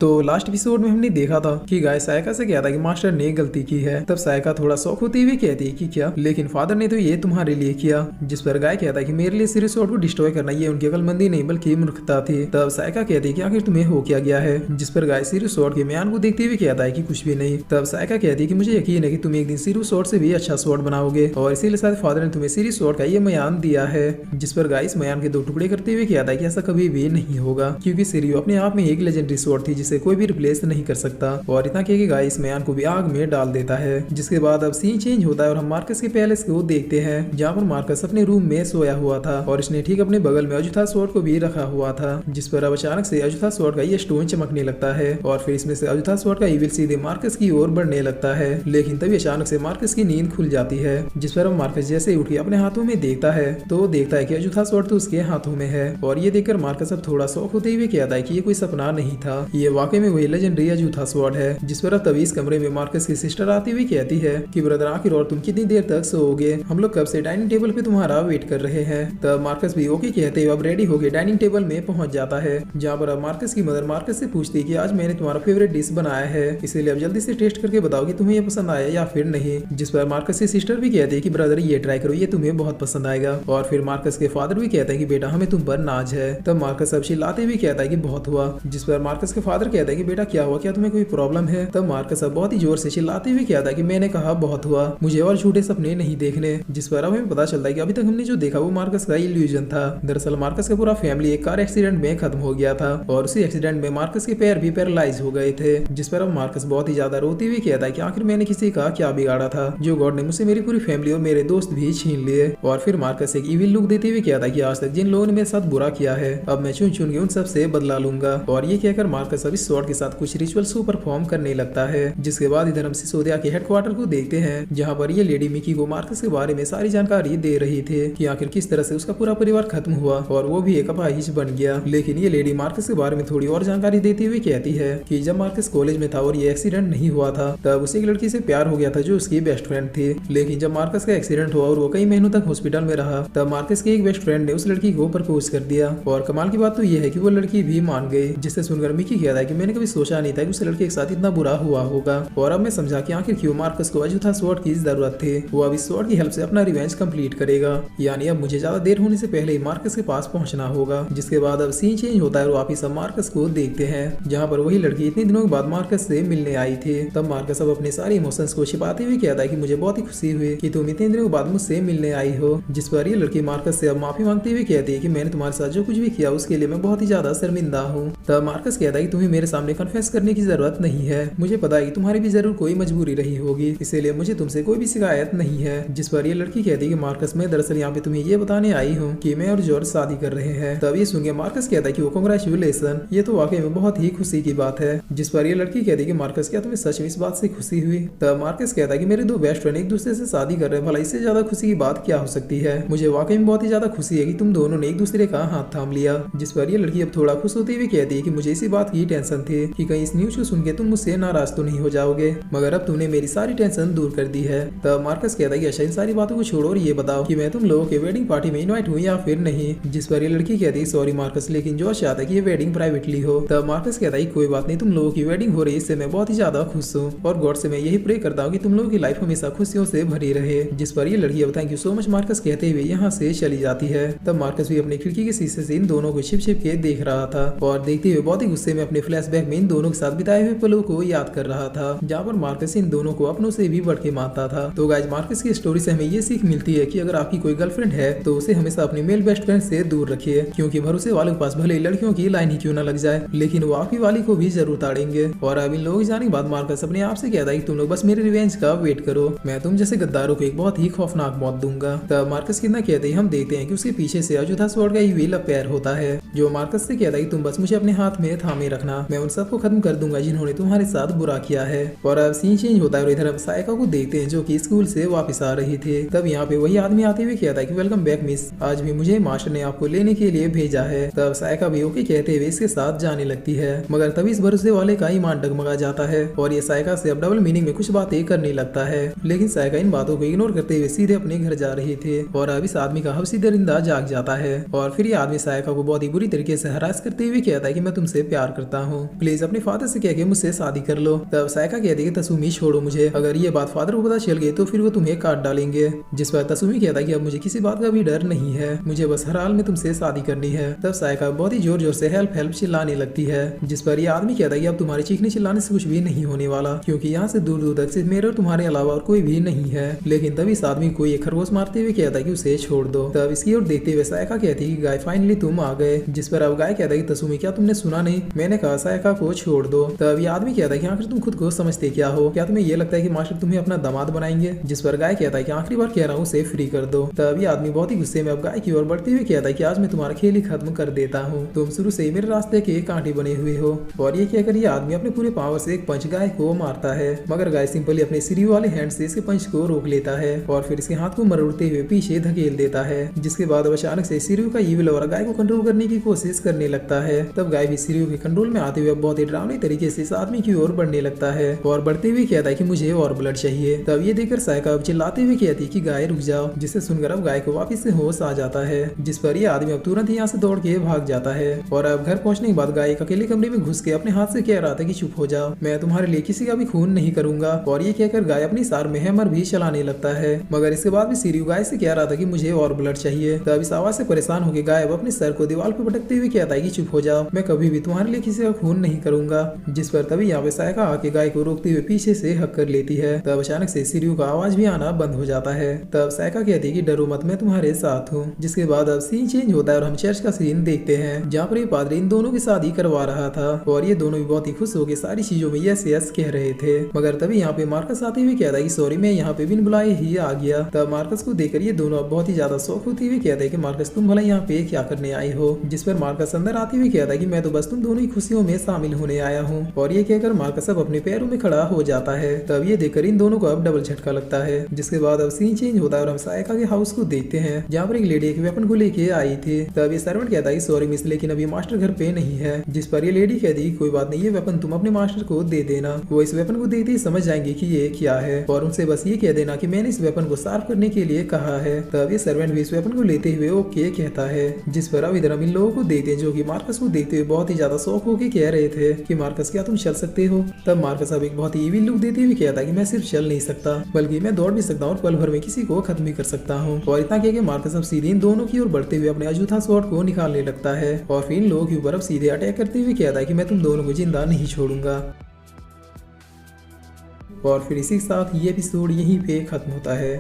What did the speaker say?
तो last episode में हमने देखा था कि गाय सायका से कहता है कि मास्टर ने गलती की है। तब सायका थोड़ा शौक होते हुए कहती है कि क्या, लेकिन फादर ने तो ये तुम्हारे लिए किया। जिस पर गाय कहता है कि मेरे लिए सीरियस स्वॉर्ड को डिस्ट्रॉय करना ये उनकी अकलमंदी नहीं बल्कि मूर्खता थी। तब सायका कहती है कि आखिर तुम्हें हो क्या गया है। जिस पर गाय सीरियस स्वॉर्ड के म्यान को देखते हुए कहता है कि कुछ भी नहीं। तब सायका कहती है कि मुझे यकीन है कि तुम एक दिन सीरियस स्वॉर्ड से भी अच्छा स्वॉर्ड बनाओगे और इसीलिए शायद फादर ने तुम्हें सीरियस स्वॉर्ड का ये म्यान दिया है। जिस पर गाय इस म्यान के 2 टुकड़े करते हुए कहता है कि ऐसा कभी भी नहीं होगा, क्योंकि सीरियो अपने आप में एक लेजेंडरी स्वॉर्ड थी जिसे कोई भी रिप्लेस नहीं कर सकता। और इतना कह के गाय इस म्यान को भी आग में डाल देता है। जिसके बाद अब सीन चेंज होता है और हम मार्कस के पैलेस को देखते हैं, जहाँ पर मार्कस अपने रूम में सोया हुआ था और इसने ठीक अपने बगल में अजुथा स्वॉर्ड को भी रखा हुआ था। जिस पर अब अचानक से अजुथा स्वॉर्ड का ये स्टोन चमकने लगता है और फिर इसमें से अजुथा स्वॉर्ड का ईविल सीधे मार्कस की ओर बढ़ने लगता है। लेकिन तभी अचानक से मार्कस की नींद खुल जाती है। जिस पर अब मार्कस जैसे उठ के अपने हाथों में देखता है तो देखता है कि अजुथा स्वॉर्ड तो उसके हाथों में है। और ये देखकर मार्कस अब थोड़ा शौक होते हुए कहता है कि ये कोई सपना नहीं था, ये वाकई में वही लेजेंडरी अजुथा स्वॉर्ड है। जिस पर अब तभी इस कमरे में मार्कस की सिस्टर आती हुई कहती है कि ब्रदर आखिर और तुम कितनी देर तक सोओगे, हम लोग कब से डाइनिंग टेबल पे तुम्हारा वेट कर रहे हैं। तब मार्कस भी ओके कहते हुए अब रेडी होके डाइनिंग टेबल में पहुंच जाता है, जहाँ पर अब मार्कस की मदर मार्कस से पूछती है कि आज मैंने तुम्हारा फेवरेट डिश बनाया है, इसीलिए अब जल्दी से टेस्ट करके बताओ कि तुम्हें ये पसंद आया या फिर नहीं। जिस पर मार्कस की सिस्टर भी कहती है कि ब्रदर ये ट्राई करो, ये तुम्हें बहुत पसंद आएगा। और फिर मार्कस के फादर भी कहते हैं कि बेटा हमें तुम पर नाज है। तब मार्कस अब चिल्लाते हुए कहता है कि बहुत हुआ। जिस पर मार्कस के फादर कहता है कि बेटा क्या हुआ, क्या तुम्हें कोई प्रॉब्लम है। तब मार्कस अब बहुत ही जोर से चिल्लाते हुए कहता है कि मैंने कहा बहुत हुआ, मुझे और झूठे सपने नहीं देखने। जिस पर अब हमें पता चलता है कि अभी तक हमने जो देखा वो मार्कस का इल्यूजन था। दरअसल मार्कस का पूरा फैमिली एक कार एक्सीडेंट में खत्म हो गया था और उसी एक्सीडेंट में मार्कस के पैर भी पैरालाइज हो गए थे। जिस पर अब मार्कस बहुत ही ज्यादा रोते हुए कहता है कि आखिर मैंने किसी का क्या बिगाड़ा था जो गॉड ने मुझसे मेरी पूरी फैमिली और मेरे दोस्त भी छीन लिए। और फिर मार्कस एक इविल लुक देते हुए कहता है कि आज तक जिन लोगों ने मेरे साथ बुरा किया है अब मैं चुन चुन के उन सब से बदला लूंगा। और ये कहकर मार्कस अब इस स्वॉर्ड के साथ कुछ रिचुअल्स को परफॉर्म करने लगता है। जिसके बाद इधर हम सिसोदिया के हेडक्वार्टर को देखते हैं, जहाँ पर ये लेडी मिकी को मार्कस के बारे में सारी जानकारी दे रही थी कि आखिर किस तरह से उसका पूरा परिवार खत्म हुआ और वो भी एक अपाहिज बन गया। लेकिन ये लेडी मार्कस के बारे में थोड़ी और जानकारी देती हुई कहती है कि जब मार्कस कॉलेज में था और ये एक्सीडेंट नहीं हुआ था तब उसे एक लड़की से प्यार हो गया था जो उसकी बेस्ट फ्रेंड थी। लेकिन जब मार्कस का एक्सीडेंट हुआ और वो कई महीनों तक हॉस्पिटल में रहा तब मार्कस के एक बेस्ट फ्रेंड ने उस लड़की को प्रपोज कर दिया। और कमाल की बात तो ये है कि वो लड़की भी मान गई। जिससे सुनकर मिकी कहता है कि मैंने कभी सोचा नहीं था कि उस लड़के के साथ इतना बुरा हुआ होगा। और अब मैं समझा कि आखिर क्यों मार्कस को अजुथा स्वॉर्ड की जरूरत थी। वो अब इस स्वॉर्ड की हेल्प से अपना रिवेंज कंप्लीट करेगा, यानी अब मुझे ज्यादा देर होने से पहले ही मार्कस के पास पहुंचना होगा। जिसके बाद अब सीन चेंज होता है और वापिस अब मार्कस को देखते हैं, जहाँ पर वही लड़की इतने दिनों के बाद मार्कस से मिलने आई थी। तब मार्कस अब अपने सारे इमोशंस को छिपाते हुए कहता है कि मुझे बहुत ही खुशी हुई कि तुम इतने दिनों के बाद मुझसे मिलने आई हो। जिस पर ये लड़की मार्कस से अब माफी मांगते हुए कहती है कि मैंने तुम्हारे साथ जो कुछ भी किया उसके लिए मैं बहुत ही ज्यादा शर्मिंदा हूँ। तब मार्कस कहता है कि तुम्हें मेरे सामने कन्फेस करने की जरूरत नहीं है, मुझे पता है कि तुम्हारी भी जरूर कोई मजबूरी रही होगी, इसीलिए मुझे तुमसे कोई भी शिकायत नहीं है। जिस पर ये लड़की कहती है कि मार्कस मैं दरअसल यहाँ पे तुम्हें ये बताने आई हूँ कि मैं और जॉर्ज शादी कर रहे हैं। तब ये सुन के मार्कस कहता है कि वो कांग्रेचुलेशन, ये तो वाकई में बहुत ही खुशी की बात है। जिस पर ये लड़की कहती है कि मार्कस क्या तुम्हें सच में इस बात से खुशी हुई। तब मार्कस कहता है कि मेरे 2 बेस्ट फ्रेंड एक दूसरे से शादी कर रहे हैं, भला इससे ज्यादा खुशी की बात क्या हो सकती है। मुझे वाकई में बहुत ही ज्यादा खुशी है कि तुम दोनों ने एक दूसरे का हाथ थाम लिया। जिस पर ये लड़की अब थोड़ा खुश होते हुए कहती है कि मुझे इसी बात की टेंशन थी कि कहीं इस न्यूज को सुन के तुम मुझसे नाराज तो नहीं हो जाओगे, मगर अब तुमने मेरी सारी टेंशन दूर कर दी है। तब मार्कस कहता है कि अच्छा इन सारी बातों को छोड़ो और ये बताओ कि मैं तुम लोगों के वेडिंग पार्टी में इनवाइट हूँ या फिर नहीं। जिस पर ये लड़की कहती है सॉरी मार्कस, लेकिन जॉर्ज चाहता है कि ये वेडिंग प्राइवेटली हो। तब मार्कस कहता है कोई बात नहीं, तुम लोगों की वेडिंग हो रही है इससे मैं बहुत ही ज्यादा खुश हूँ और गॉड से मैं यही प्रे करता हूँ कि तुम लोगों की लाइफ हमेशा खुशियों से भरी रहे। जिस पर ये लड़की thank you so much Marcus कहते हुए यहाँ से चली जाती है। तब मार्कस भी अपनी खिड़की के शीशे से इन दोनों को छिप छिप के देख रहा था और देखते हुए बहुत ही गुस्से में अपने फ्लैशबैक में इन दोनों के साथ बिताए हुए पलों को याद कर रहा था, जहाँ पर मार्कस इन दोनों को अपनों से भी बढ़ के मानता था। तो गाइस मार्कस की स्टोरी से हमें ये सीख मिलती है कि अगर आपकी कोई गर्लफ्रेंड है तो उसे हमेशा अपने मेल बेस्ट फ्रेंड से दूर रखिए, क्योंकि भरोसे वालों के पास भले लड़कियों की लाइन ही क्यों न लग जाए लेकिन वो आपकी वाली को भी जरूर ताड़ेंगे। और अब इन लोगों की जाने के बाद मार्कस अपने आप से कहता है कि तुम लोग बस मेरे रिवेंज का वेट करो, मैं तुम जैसे गद्दारों को एक बहुत ही खौफनाक मौत दूंगा। तब मार्कस कितना कहते हैं हम देखते हैं कि उसके पीछे से अजुथा स्वॉर्ड का ईविल अपेयर होता है, जो मार्कस से कहता है कि तुम बस मुझे अपने हाथ में थामे रखना, मैं उन सबको खत्म कर दूंगा जिन्होंने तुम्हारे साथ बुरा किया है। और अब सीन चेंज होता है और इधर हम सायका को देखते हैं जो कि स्कूल से वापस आ रही थी। तब यहाँ पे वही आदमी आते हुए कहता है कि वेलकम बैक मिस, आज भी मुझे मास्टर ने आपको लेने के लिए भेजा है। तब सायका भी ओके कहते हुए इसके साथ जाने लगती है, मगर तभी इस भरोसे वाले का ईमान डगमगा जाता है और ये सायका से अब डबल मीनिंग में कुछ बातें करने लगता है। लेकिन सायका इन बातों को इग्नोर करते हुए सीधे अपने घर जा रही थी और अब इस आदमी का हवसी दरिंदा जाग जाता है और फिर ये आदमी सायका को बहुत ही बुरी बुरी तरीके से हरास करते हुए कहता है कि मैं तुमसे प्यार करता हूँ, प्लीज अपने फादर से कह के मुझसे शादी कर लो। तब सायका कहती है कि तसुमी छोड़ो मुझे, अगर ये बात फादर को पता चल गई तो फिर वो तुम्हें काट डालेंगे। जिस पर तसुमी कहता है कि अब मुझे किसी बात का भी डर नहीं है, मुझे बस हर हाल में तुमसे शादी करनी है। तब सायका बहुत ही जोर जोर से हेल्प हेल्प चिल्लाने लगती है, जिस पर ये आदमी कहता है कि अब तुम्हारे चीखने चिल्लाने से कुछ भी नहीं होने वाला, क्योंकि यहाँ से दूर दूर तक सिर्फ मेरे और तुम्हारे अलावा और कोई भी नहीं है। लेकिन तब इस आदमी को ये खरगोश मारते हुए कहता है कि उसे छोड़ दो। तब इसकी ओर देखते हुए सायका कहती है कि गाय फाइनली तुम आ गए। जिस पर अब गाय कहता है कि तसुमी क्या तुमने सुना नहीं, मैंने कहा सायका को छोड़ दो। तब ये आदमी कहता है कि आखिर तुम खुद को समझते क्या हो, क्या तुम्हें ये लगता है कि मास्टर तुम्हें अपना दामाद बनाएंगे। जिस पर गाय कहता है कि आखिरी बार कह रहा हूँ उसे फ्री कर दो। तब ये आदमी बहुत ही गुस्से में अब गाय की ओर बढ़ते हुए कहता है कि आज मैं तुम्हारा खेल ही खत्म कर देता हूँ, तुम शुरू से ही मेरे रास्ते के कांटे बने हुए हो। और ये कहकर ये आदमी अपने पूरे पावर से एक पंच गाय को मारता है, मगर गाय सिंपली अपने सीरी वाले हैंड से इसके पंच को रोक लेता है और फिर इसके हाथ को मरोड़ते हुए पीछे धकेल देता है। जिसके बाद अचानक से सीरियो का ईविल और गाय को कंट्रोल करने की कोशिश करने लगता है। तब गाय भी सीरियो के कंट्रोल में आते हुए बहुत ही डरावनी तरीके से इस आदमी की ओर बढ़ने लगता है और बढ़ते हुए कहता है कि मुझे और ब्लड चाहिए। तब ये देखकर सायका अब चिल्लाते हुए कहती है कि गाय रुक जाओ, जिसे सुनकर अब गाय को वापस से होश आ जाता है। जिस पर ये आदमी अब तुरंत यहाँ से दौड़ के भाग जाता है और अब घर पहुंचने के बाद गाय एक अकेले कमरे में घुस के अपने हाथ से कह रहा था कि चुप हो जाओ, मैं तुम्हारे लिए किसी का भी खून नहीं करूंगा। और ये कहकर गाय अपनी सार में हैमर भी चलाने लगता है, मगर इसके बाद भी सीरियो गाय से कह रहा था कि मुझे और ब्लड चाहिए। तब इस आवाज से परेशान होकर गाय अब अपने सर को दीवार पे पटकते हुए कहता है कि चुप हो जाओ, मैं कभी भी तुम्हारे लिए किसी का खून नहीं करूंगा। जिस पर तभी यहाँ पे सायका आके गाय को रोकते हुए पीछे से हक कर लेती है। तब अचानक से सीरियो का आवाज भी आना बंद हो जाता है। तब सायका कहती है कि डरो मत, मैं तुम्हारे साथ हूँ। जिसके बाद अब सीन चेंज होता है और हम चर्च का सीन देखते हैं, जहाँ पर ये पादरी इन दोनों की शादी करवा रहा था और ये दोनों भी बहुत ही खुश होकर सारी चीजों में यस यस कह रहे थे। मगर तभी यहाँ पे मार्कस आते हुए कहता है कि सॉरी, मैं यहाँ पे बिन बुलाए ही आ गया। तब मार्कस को देखकर ये दोनों अब बहुत ही ज्यादा शौक होते हुए कहते हैं कि मार्कस तुम भला यहाँ पे क्या करने आए हो। जिस पर मार्कस अंदर आते हुए कहता है कि मैं तो बस तुम दोनों की खुशियों में शामिल होने आया हूँ। और ये कहकर मार्कस अब अपने पैरों में खड़ा हो जाता है। तब ये देखकर इन दोनों को अब डबल झटका लगता है। जिसके बाद अब सीन चेंज होता है और हम सायका के हाउस को देखते हैं, जहाँ पर एक लेडी एक वेपन को लेके आई थी। तब ये सर्वेंट कहता है सॉरी मिस, लेकिन अभी मास्टर घर पे नहीं है। जिस पर ये लेडी कहती है कोई बात नहीं, ये वेपन तुम अपने मास्टर को दे देना, वो इस वेपन को देखते ही समझ जाएंगे कि ये क्या है और उनसे बस ये कह देना कि मैंने इस वेपन को साफ करने के लिए कहा है। तब ये सर्वेंट भी इस वेपन को लेते हुए ओके कहता है। जिस पर अब इधर हम इन लोगों को देखते हैं जो कि मार्कस को देखते हुए बहुत ही ज्यादा शौक होकर कह रहे थे कि मार्कस क्या तुम चल सकते हो। तब मार्कस अब एक बहुत ही इविल लुक देते हुए कहता है कि मैं सिर्फ चल नहीं सकता बल्कि मैं दौड़ भी सकता हूँ और पल भर में किसी को खत्म भी कर सकता हूँ। और इतना कह के मार्कस अब सीधे इन दोनों की ओर बढ़ते हुए अपने अजूठा स्वॉर्ड को निकालने लगता है और फिर इन लोगों के ऊपर अब सीधे अटैक करते हुए कहता है कि मैं तुम दोनों को जिंदा नहीं छोड़ूंगा। और फिर इसी के साथ ये एपिसोड यहीं पे खत्म होता है।